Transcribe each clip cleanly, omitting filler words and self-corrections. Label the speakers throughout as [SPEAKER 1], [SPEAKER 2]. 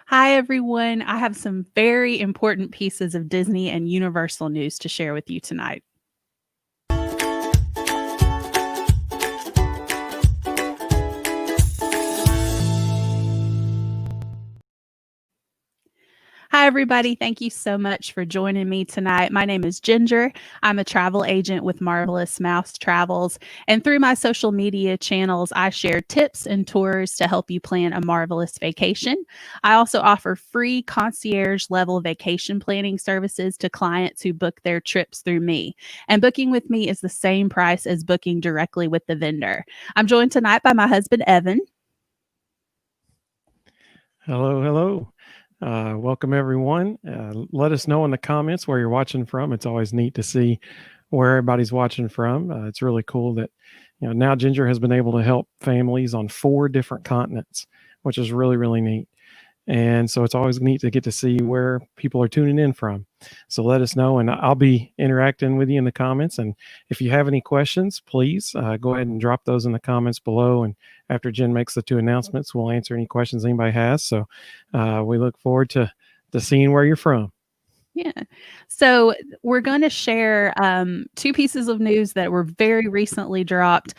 [SPEAKER 1] Hi, everyone. I have some very important pieces of Disney and Universal news to share with you tonight. Hi, everybody. Thank you so much for joining me tonight. My name is Ginger. I'm a travel agent with Marvelous Mouse Travels. And through my social media channels, I share tips and tours to help you plan a marvelous vacation. I also offer free concierge level vacation planning services to clients who book their trips through me. And booking with me is the same price as booking directly with the vendor. I'm joined tonight by my husband, Evan.
[SPEAKER 2] Hello. Welcome, everyone. Let us know in the comments where you're watching from. It's always neat to see where everybody's watching from. It's really cool that now Ginger has been able to help families on 4 different continents, which is really neat. And so it's always neat to get to see where people are tuning in from. So let us know, and I'll be interacting with you in the comments. And if you have any questions, please go ahead and drop those in the comments below. And after Jen makes the 2 announcements, we'll answer any questions anybody has. So we look forward to seeing where you're from.
[SPEAKER 1] Yeah. So we're going to share 2 pieces of news that were very recently dropped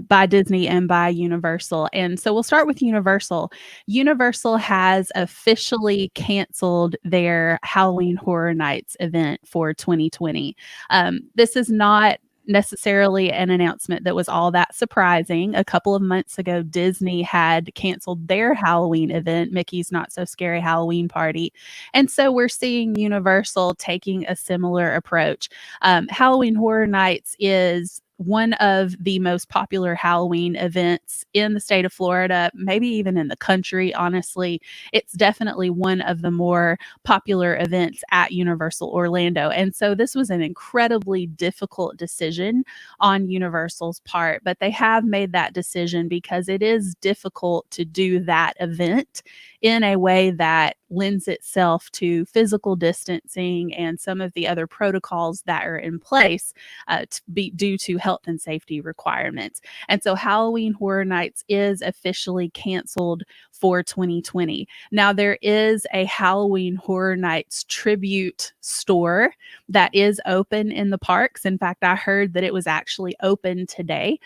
[SPEAKER 1] by Disney and by Universal. And so we'll start with Universal. Universal has officially canceled their Halloween Horror Nights event for 2020. This is not necessarily an announcement that was all that surprising. A couple of months ago, Disney had canceled their Halloween event, Mickey's Not So Scary Halloween Party. And so we're seeing Universal taking a similar approach. Halloween Horror Nights is one of the most popular Halloween events in the state of Florida, maybe even in the country, honestly. It's definitely one of the more popular events at Universal Orlando. And so this was an incredibly difficult decision on Universal's part, but they have made that decision because it is difficult to do that event in a way that lends itself to physical distancing and some of the other protocols that are in place to be due to health and safety requirements. And so Halloween Horror Nights is officially canceled for 2020. Now, there is a Halloween Horror Nights tribute store that is open in the parks. In fact, I heard that it was actually open today.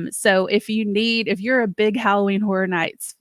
[SPEAKER 1] So if you're a big Halloween Horror Nights,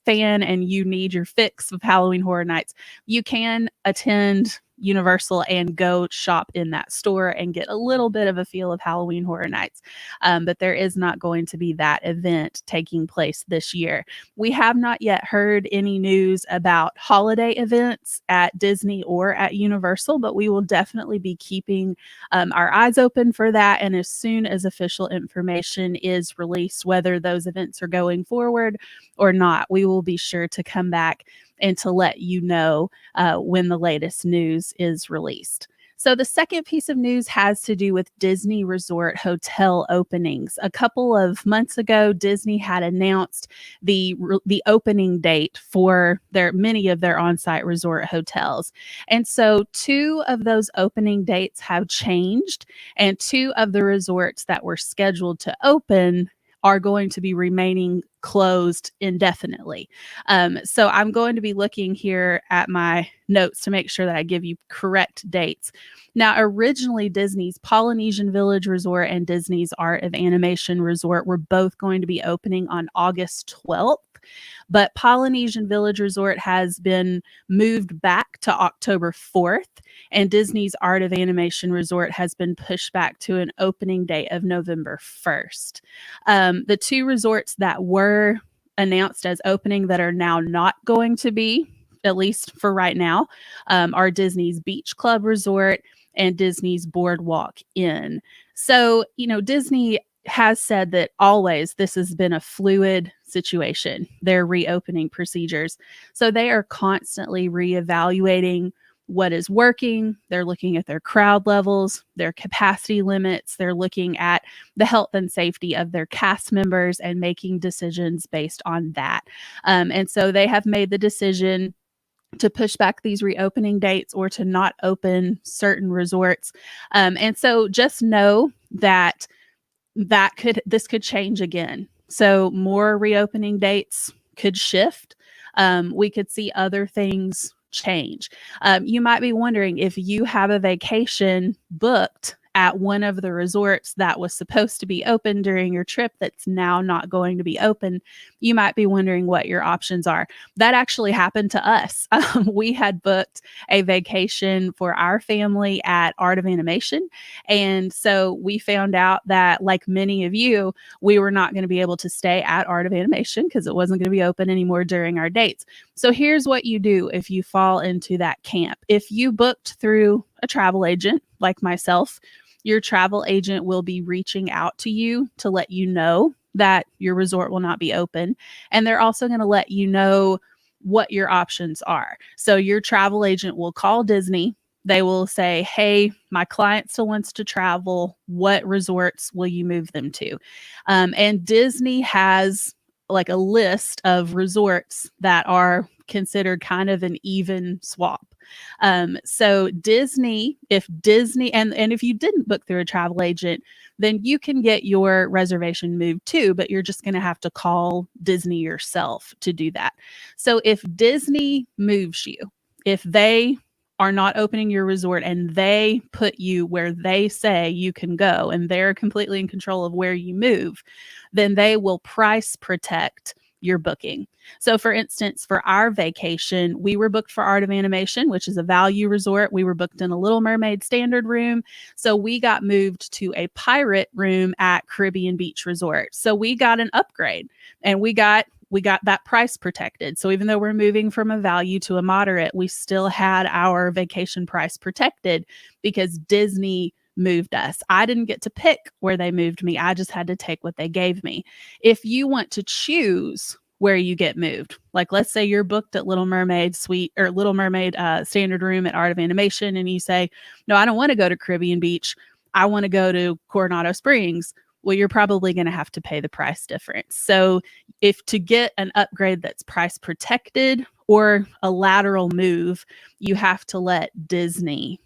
[SPEAKER 1] fan and you need your fix of Halloween Horror Nights, you can attend Universal and go shop in that store and get a little bit of a feel of Halloween Horror Nights. But there is not going to be that event taking place this year. We have not yet heard any news about holiday events at Disney or at Universal, but we will definitely be keeping our eyes open for that. And as soon as official information is released, whether those events are going forward or not, we will be sure to come back and to let you know when the latest news is released. So the second piece of news has to do with Disney Resort hotel openings. A couple of months ago, Disney had announced the opening date for many of their on-site resort hotels. And so 2 of those opening dates have changed, and 2 of the resorts that were scheduled to open are going to be remaining closed indefinitely. So I'm going to be looking here at my notes to make sure that I give you correct dates. Now, originally, Disney's Polynesian Village Resort and Disney's Art of Animation Resort were both going to be opening on August 12th. But Polynesian Village Resort has been moved back to October 4th, and Disney's Art of Animation Resort has been pushed back to an opening date of November 1st. The 2 resorts that were announced as opening that are now not going to be, at least for right now, are Disney's Beach Club Resort and Disney's Boardwalk Inn. So, Disney has said that always this has been a fluid situation, their reopening procedures. So they are constantly reevaluating what is working. They're looking at their crowd levels, their capacity limits. They're looking at the health and safety of their cast members and making decisions based on that. And so they have made the decision to push back these reopening dates or to not open certain resorts. And so just know that this could change again. So more reopening dates could shift. We could see other things change. You might be wondering if you have a vacation booked at one of the resorts that was supposed to be open during your trip that's now not going to be open. You might be wondering what your options are. That actually happened to us. We had booked a vacation for our family at Art of Animation. And so we found out that, like many of you, we were not going to be able to stay at Art of Animation because it wasn't going to be open anymore during our dates. So here's what you do if you fall into that camp. If you booked through a travel agent like myself, your travel agent will be reaching out to you to let you know that your resort will not be open. And they're also going to let you know what your options are. So your travel agent will call Disney. They will say, hey, my client still wants to travel. What resorts will you move them to? And Disney has like a list of resorts that are considered kind of an even swap. So Disney, if Disney, and if you didn't book through a travel agent, then you can get your reservation moved too, but you're just going to have to call Disney yourself to do that. So if Disney moves you, if they are not opening your resort and they put you where they say you can go and they're completely in control of where you move, then they will price protect your booking. So for instance, for our vacation, we were booked for Art of Animation, which is a value resort. We were booked in a Little Mermaid standard room. So we got moved to a pirate room at Caribbean Beach Resort. So we got an upgrade and we got that price protected. So even though we're moving from a value to a moderate, we still had our vacation price protected because Disney moved us. I didn't get to pick where they moved me. I just had to take what they gave me. If you want to choose where you get moved, like let's say you're booked at Little Mermaid Suite or Little Mermaid standard room at Art of Animation, and you say, no, I don't want to go to Caribbean Beach. I want to go to Coronado Springs. Well, you're probably going to have to pay the price difference. So if to get an upgrade that's price protected or a lateral move, you have to let Disney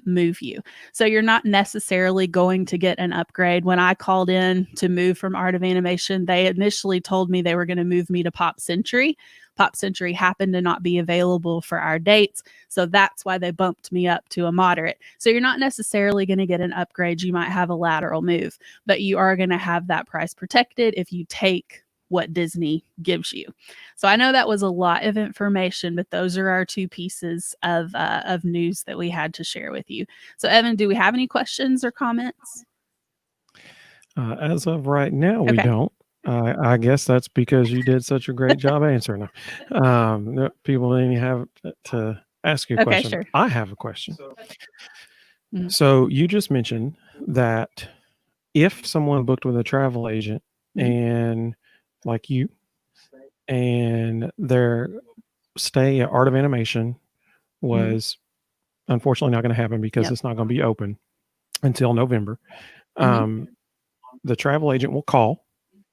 [SPEAKER 1] move you. So you're not necessarily going to get an upgrade. When I called in to move from Art of Animation, they initially told me they were going to move me to Pop Century. Pop Century happened to not be available for our dates. So that's why they bumped me up to a moderate. So you're not necessarily going to get an upgrade. You might have a lateral move, but you are going to have that price protected if you take what Disney gives you. So I know that was a lot of information, but those are our two pieces of news that we had to share with you. So Evan, do we have any questions or comments?
[SPEAKER 2] As of right now, we don't. I guess that's because you did such a great job answering them. People didn't have to ask you a question.
[SPEAKER 1] Sure.
[SPEAKER 2] I have a question. So you just mentioned that if someone booked with a travel agent and like you, and their stay at Art of Animation was unfortunately not going to happen because it's not going to be open until November. The travel agent will call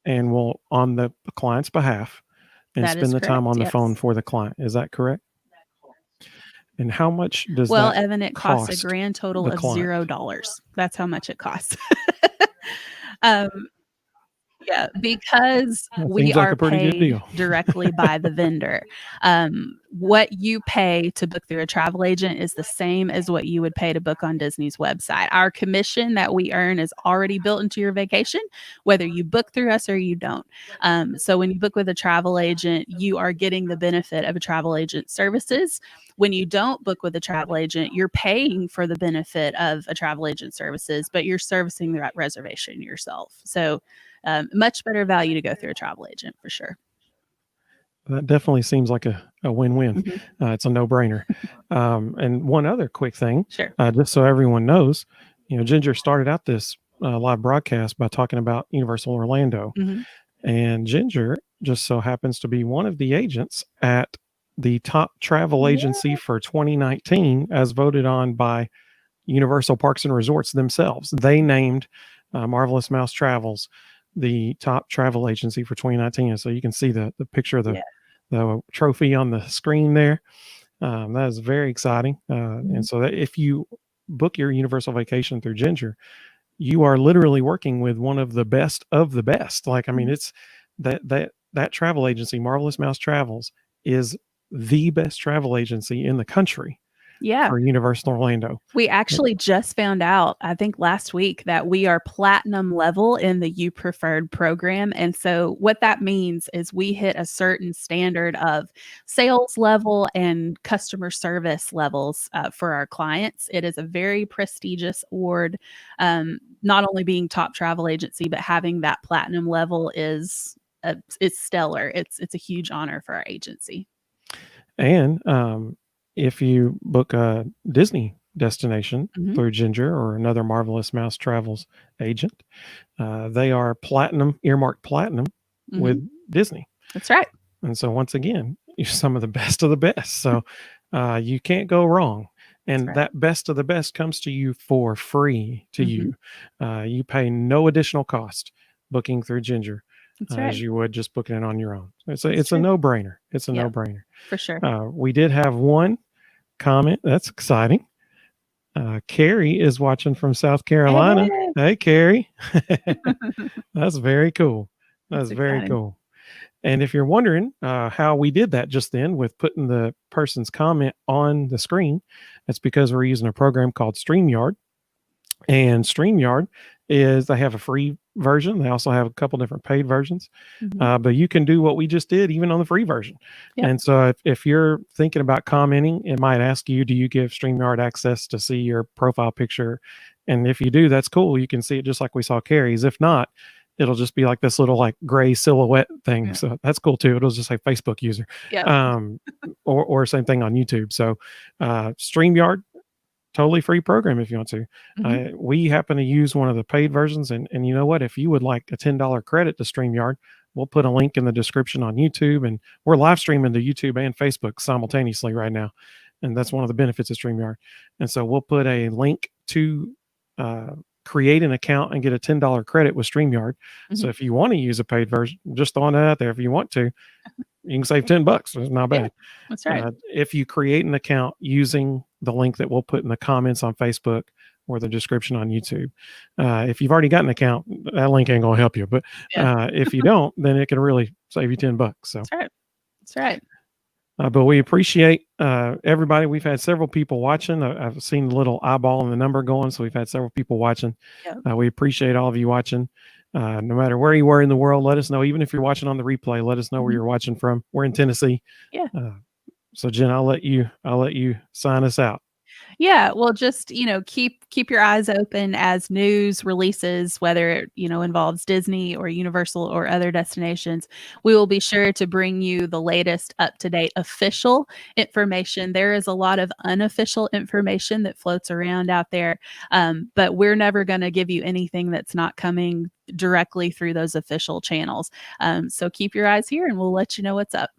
[SPEAKER 2] and will, on the client's behalf, and spend the time on the phone for the client. Is that correct? And how much does
[SPEAKER 1] well,
[SPEAKER 2] that
[SPEAKER 1] Evan, it costs a grand total of $0. That's how much it costs. Yeah, because we are paid directly by the vendor. What you pay to book through a travel agent is the same as what you would pay to book on Disney's website. Our commission that we earn is already built into your vacation, whether you book through us or you don't. So when you book with a travel agent, you are getting the benefit of a travel agent services. When you don't book with a travel agent, you're paying for the benefit of a travel agent services, but you're servicing that reservation yourself. So much better value to go through a travel agent for sure.
[SPEAKER 2] That definitely seems like a win-win. It's a no-brainer. And one other quick thing, just so everyone knows, Ginger started out this live broadcast by talking about Universal Orlando. And Ginger just so happens to be one of the agents at the top travel agency for 2019 as voted on by Universal Parks and Resorts themselves. They named Marvelous Mouse Travels the top travel agency for 2019. And so you can see the picture of the trophy on the screen there. That is very exciting. And so that if you book your Universal vacation through Ginger, you are literally working with one of the best of the best. Like, I mean, it's that travel agency, Marvelous Mouse Travels, is the best travel agency in the country for Universal Orlando.
[SPEAKER 1] We actually just found out, I think last week, that we are platinum level in the You Preferred program. And so what that means is we hit a certain standard of sales level and customer service levels for our clients. It is a very prestigious award. Not only being top travel agency, but having that platinum level is it's stellar. It's a huge honor for our agency.
[SPEAKER 2] And if you book a Disney destination through Ginger or another Marvelous Mouse Travels agent, they are platinum, earmarked platinum with Disney.
[SPEAKER 1] That's right.
[SPEAKER 2] And so once again, you're some of the best. So you can't go wrong. And that best of the best comes to you for free to you. You pay no additional cost booking through Ginger. As you would just booking it on your own. It's a no-brainer. It's a no-brainer.
[SPEAKER 1] For sure.
[SPEAKER 2] We did have one comment. That's exciting. Carrie is watching from South Carolina. Hey Carrie. That's very cool. That's very cool. And if you're wondering how we did that just then with putting the person's comment on the screen, that's because we're using a program called StreamYard. And StreamYard they have a free version. They also have a couple different paid versions, but you can do what we just did even on the free version. And so if you're thinking about commenting, it might ask you, do you give StreamYard access to see your profile picture? And if you do, that's cool. You can see it just like we saw Carrie's. If not, it'll just be like this little like gray silhouette thing. So that's cool too. It'll just say Facebook user, or same thing on YouTube. So StreamYard, totally free program if you want to. We happen to use one of the paid versions, and you know what? If you would like a $10 credit to StreamYard, we'll put a link in the description on YouTube, and we're live streaming to YouTube and Facebook simultaneously right now, and that's one of the benefits of StreamYard. And so we'll put a link to create an account and get a $10 credit with StreamYard. So if you want to use a paid version, just throwing that out there. If you want to, you can save $10. It's not bad.
[SPEAKER 1] That's right.
[SPEAKER 2] If you create an account using the link that we'll put in the comments on Facebook or the description on YouTube, if you've already got an account, that link ain't gonna help you. But if you don't, then it can really save you $10. So
[SPEAKER 1] that's right. That's right.
[SPEAKER 2] But we appreciate everybody. We've had several people watching. I've seen the little eyeball and the number going, so we've had several people watching. We appreciate all of you watching. No matter where you were in the world, let us know. Even if you're watching on the replay, let us know where you're watching from. We're in Tennessee. So Jen, I'll let you sign us out.
[SPEAKER 1] Yeah, well, just, keep your eyes open as news releases, whether it, involves Disney or Universal or other destinations. We will be sure to bring you the latest up-to-date official information. There is a lot of unofficial information that floats around out there, but we're never going to give you anything that's not coming directly through those official channels. So keep your eyes here and we'll let you know what's up.